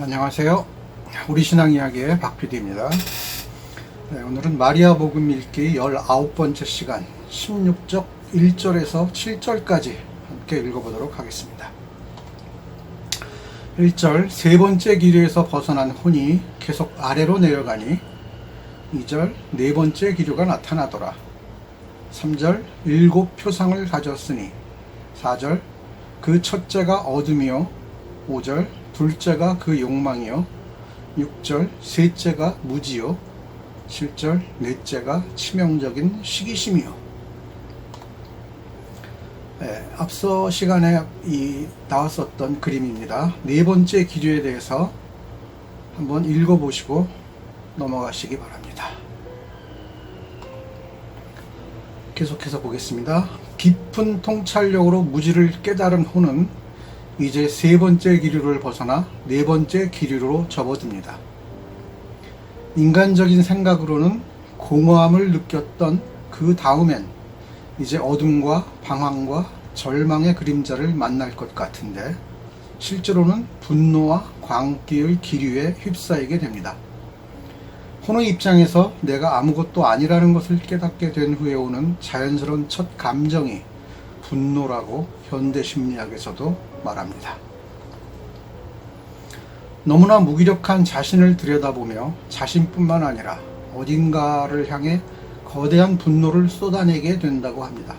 안녕하세요. 우리 신앙 이야기의 박PD입니다. 오늘은 마리아 복음 읽기 19번째 시간 16적 1절에서 7절까지 함께 읽어보도록 하겠습니다. 1절 세 번째 기류에서 벗어난 혼이 계속 아래로 내려가니 2절 네 번째 기류가 나타나더라. 3절 일곱 표상을 가졌으니 4절 그 첫째가 어둠이요 5절 둘째가 그 욕망이요 6절 셋째가 무지요 7절 넷째가 치명적인 시기심이요. 앞서 시간에 나왔었던 그림입니다. 네 번째 기류에 대해서 한번 읽어보시고 넘어가시기 바랍니다. 계속해서 보겠습니다. 깊은 통찰력으로 무지를 깨달은 혼은 이제 세 번째 기류를 벗어나 네 번째 기류로 접어듭니다. 인간적인 생각으로는 공허함을 느꼈던 그 다음엔 이제 어둠과 방황과 절망의 그림자를 만날 것 같은데 실제로는 분노와 광기의 기류에 휩싸이게 됩니다. 혼의 입장에서 내가 아무것도 아니라는 것을 깨닫게 된 후에 오는 자연스러운 첫 감정이 분노라고 현대심리학에서도 말합니다. 너무나 무기력한 자신을 들여다보며 자신뿐만 아니라 어딘가를 향해 거대한 분노를 쏟아내게 된다고 합니다.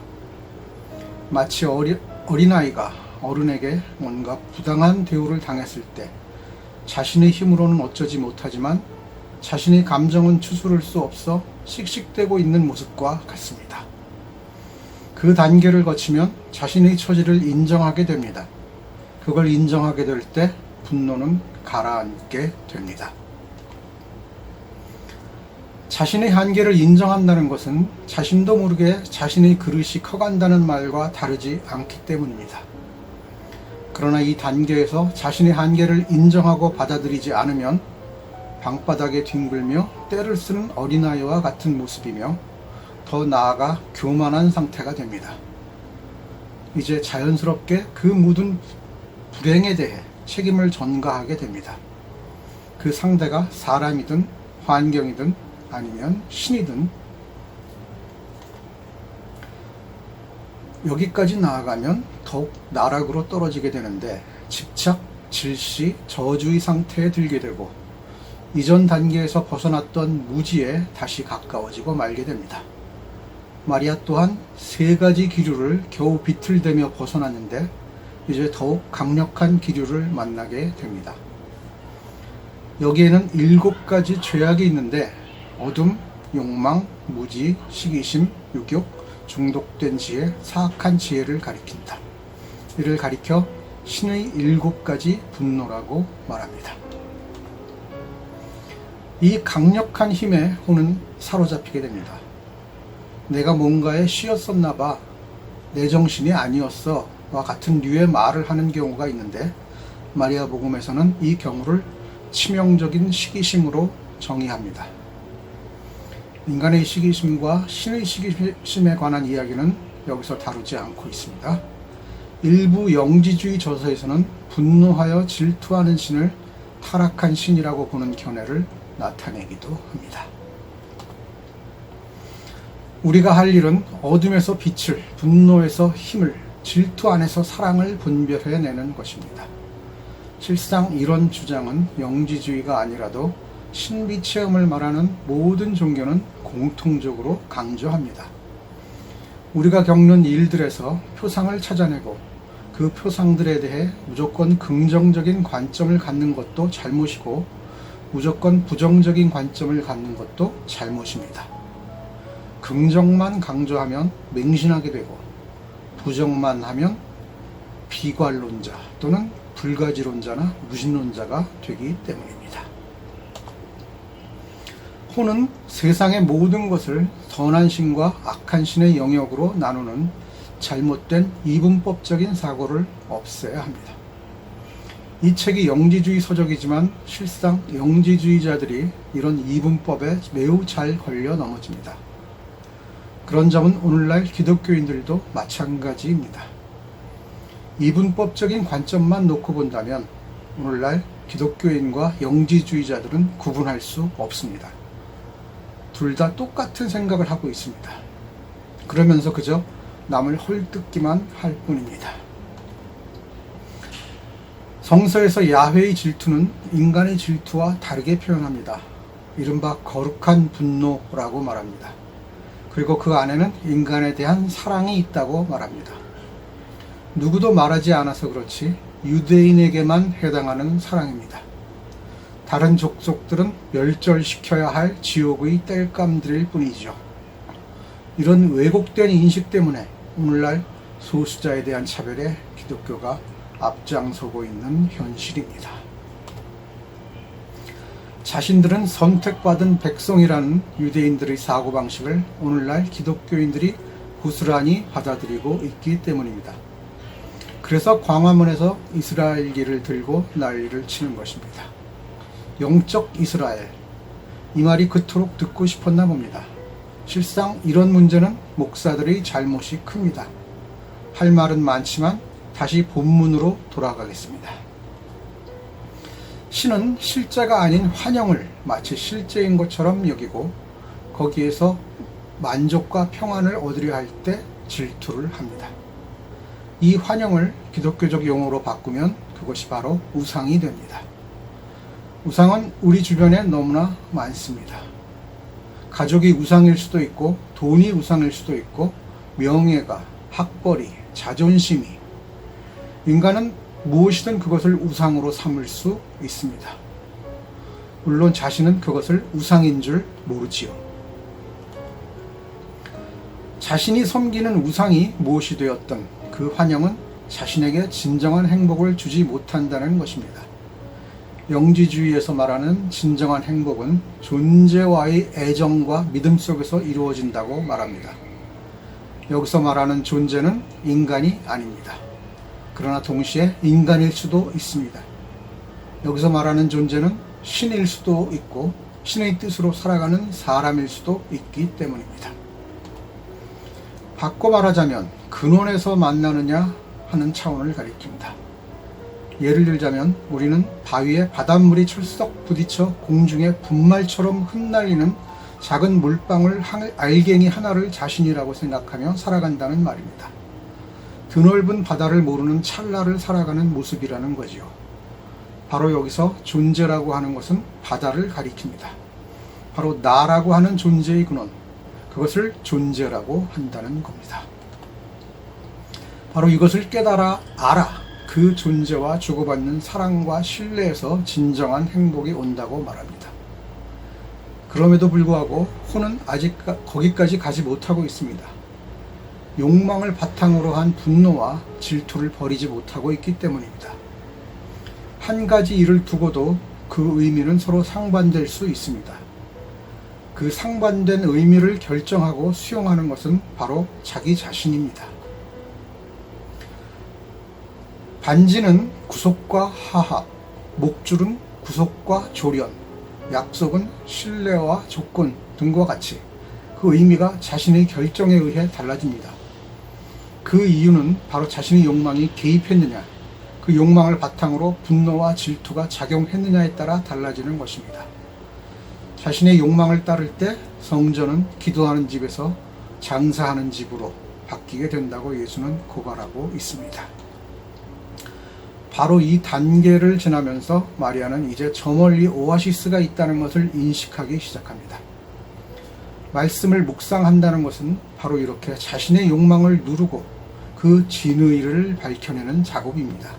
마치 어린아이가 어른에게 뭔가 부당한 대우를 당했을 때 자신의 힘으로는 어쩌지 못하지만 자신의 감정은 추스를 수 없어 씩씩대고 있는 모습과 같습니다. 그 단계를 거치면 자신의 처지를 인정하게 됩니다. 그걸 인정하게 될 때 분노는 가라앉게 됩니다. 자신의 한계를 인정한다는 것은 자신도 모르게 자신의 그릇이 커간다는 말과 다르지 않기 때문입니다. 그러나 이 단계에서 자신의 한계를 인정하고 받아들이지 않으면 방바닥에 뒹굴며 떼를 쓰는 어린아이와 같은 모습이며 더 나아가 교만한 상태가 됩니다. 이제 자연스럽게 그 모든 불행에 대해 책임을 전가하게 됩니다. 그 상대가 사람이든 환경이든 아니면 신이든 여기까지 나아가면 더욱 나락으로 떨어지게 되는데 집착, 질시, 저주의 상태에 들게 되고 이전 단계에서 벗어났던 무지에 다시 가까워지고 말게 됩니다. 마리아 또한 세 가지 기류를 겨우 비틀대며 벗어났는데 이제 더욱 강력한 기류를 만나게 됩니다. 여기에는 7가지 죄악이 있는데 어둠, 욕망, 무지, 시기심, 유욕, 중독된 지혜, 사악한 지혜를 가리킨다. 이를 가리켜 신의 7가지 분노라고 말합니다. 이 강력한 힘에 혼은 사로잡히게 됩니다. 내가 뭔가에 쉬었었나 봐, 내 정신이 아니었어 와 같은 류의 말을 하는 경우가 있는데 마리아 복음에서는 이 경우를 치명적인 시기심으로 정의합니다. 인간의 시기심과 신의 시기심에 관한 이야기는 여기서 다루지 않고 있습니다. 일부 영지주의 저서에서는 분노하여 질투하는 신을 타락한 신이라고 보는 견해를 나타내기도 합니다. 우리가 할 일은 어둠에서 빛을, 분노에서 힘을, 질투 안에서 사랑을 분별해내는 것입니다. 실상 이런 주장은 영지주의가 아니라도 신비 체험을 말하는 모든 종교는 공통적으로 강조합니다. 우리가 겪는 일들에서 표상을 찾아내고 그 표상들에 대해 무조건 긍정적인 관점을 갖는 것도 잘못이고 무조건 부정적인 관점을 갖는 것도 잘못입니다. 긍정만 강조하면 맹신하게 되고 부정만 하면 비관론자 또는 불가지론자나 무신론자가 되기 때문입니다. 혼은 세상의 모든 것을 선한 신과 악한 신의 영역으로 나누는 잘못된 이분법적인 사고를 없애야 합니다. 이 책이 영지주의 서적이지만 실상 영지주의자들이 이런 이분법에 매우 잘 걸려 넘어집니다. 그런 점은 오늘날 기독교인들도 마찬가지입니다. 이분법적인 관점만 놓고 본다면 오늘날 기독교인과 영지주의자들은 구분할 수 없습니다. 둘 다 똑같은 생각을 하고 있습니다. 그러면서 그저 남을 헐뜯기만 할 뿐입니다. 성서에서 야훼의 질투는 인간의 질투와 다르게 표현합니다. 이른바 거룩한 분노라고 말합니다. 그리고 그 안에는 인간에 대한 사랑이 있다고 말합니다. 누구도 말하지 않아서 그렇지 유대인에게만 해당하는 사랑입니다. 다른 족속들은 멸절시켜야 할 지옥의 땔감들일 뿐이죠. 이런 왜곡된 인식 때문에 오늘날 소수자에 대한 차별에 기독교가 앞장서고 있는 현실입니다. 자신들은 선택받은 백성이라는 유대인들의 사고방식을 오늘날 기독교인들이 고스란히 받아들이고 있기 때문입니다. 그래서 광화문에서 이스라엘기를 들고 난리를 치는 것입니다. 영적 이스라엘, 이 말이 그토록 듣고 싶었나 봅니다. 실상 이런 문제는 목사들의 잘못이 큽니다. 할 말은 많지만 다시 본문으로 돌아가겠습니다. 신은 실제가 아닌 환영을 마치 실제인 것처럼 여기고 거기에서 만족과 평안을 얻으려 할 때 질투를 합니다. 이 환영을 기독교적 용어로 바꾸면 그것이 바로 우상이 됩니다. 우상은 우리 주변에 너무나 많습니다. 가족이 우상일 수도 있고 돈이 우상일 수도 있고 명예가, 학벌이, 자존심이, 인간은 무엇이든 그것을 우상으로 삼을 수 있습니다. 물론 자신은 그것을 우상인 줄 모르지요. 자신이 섬기는 우상이 무엇이 되었든 그 환영은 자신에게 진정한 행복을 주지 못한다는 것입니다. 영지주의에서 말하는 진정한 행복은 존재와의 애정과 믿음 속에서 이루어진다고 말합니다. 여기서 말하는 존재는 인간이 아닙니다. 그러나 동시에 인간일 수도 있습니다. 여기서 말하는 존재는 신일 수도 있고 신의 뜻으로 살아가는 사람일 수도 있기 때문입니다. 바꿔 말하자면 근원에서 만나느냐 하는 차원을 가리킵니다. 예를 들자면 우리는 바위에 바닷물이 철썩 부딪혀 공중에 분말처럼 흩날리는 작은 물방울 알갱이 하나를 자신이라고 생각하며 살아간다는 말입니다. 드넓은 바다를 모르는 찰나를 살아가는 모습이라는 거지요. 바로 여기서 존재라고 하는 것은 바다를 가리킵니다. 바로 나라고 하는 존재의 근원, 그것을 존재라고 한다는 겁니다. 바로 이것을 깨달아 알아 그 존재와 주고받는 사랑과 신뢰에서 진정한 행복이 온다고 말합니다. 그럼에도 불구하고 혼은 아직 거기까지 가지 못하고 있습니다. 욕망을 바탕으로 한 분노와 질투를 버리지 못하고 있기 때문입니다. 한 가지 일을 두고도 그 의미는 서로 상반될 수 있습니다. 그 상반된 의미를 결정하고 수용하는 것은 바로 자기 자신입니다. 반지는 구속과 하합, 목줄은 구속과 조련, 약속은 신뢰와 조건 등과 같이 그 의미가 자신의 결정에 의해 달라집니다. 그 이유는 바로 자신의 욕망이 개입했느냐, 그 욕망을 바탕으로 분노와 질투가 작용했느냐에 따라 달라지는 것입니다. 자신의 욕망을 따를 때 성전은 기도하는 집에서 장사하는 집으로 바뀌게 된다고 예수는 고발하고 있습니다. 바로 이 단계를 지나면서 마리아는 이제 저 멀리 오아시스가 있다는 것을 인식하기 시작합니다. 말씀을 묵상한다는 것은 바로 이렇게 자신의 욕망을 누르고 그 진의를 밝혀내는 작업입니다.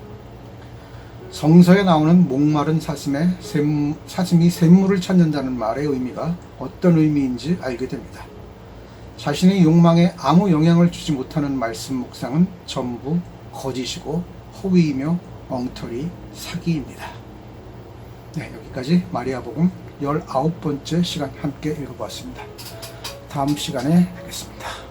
성서에 나오는 목마른 사슴이 샘물을 찾는다는 말의 의미가 어떤 의미인지 알게 됩니다. 자신의 욕망에 아무 영향을 주지 못하는 말씀 묵상은 전부 거짓이고 허위이며 엉터리 사기입니다. 네, 여기까지 마리아복음 19번째 시간 함께 읽어보았습니다. 다음 시간에 뵙겠습니다.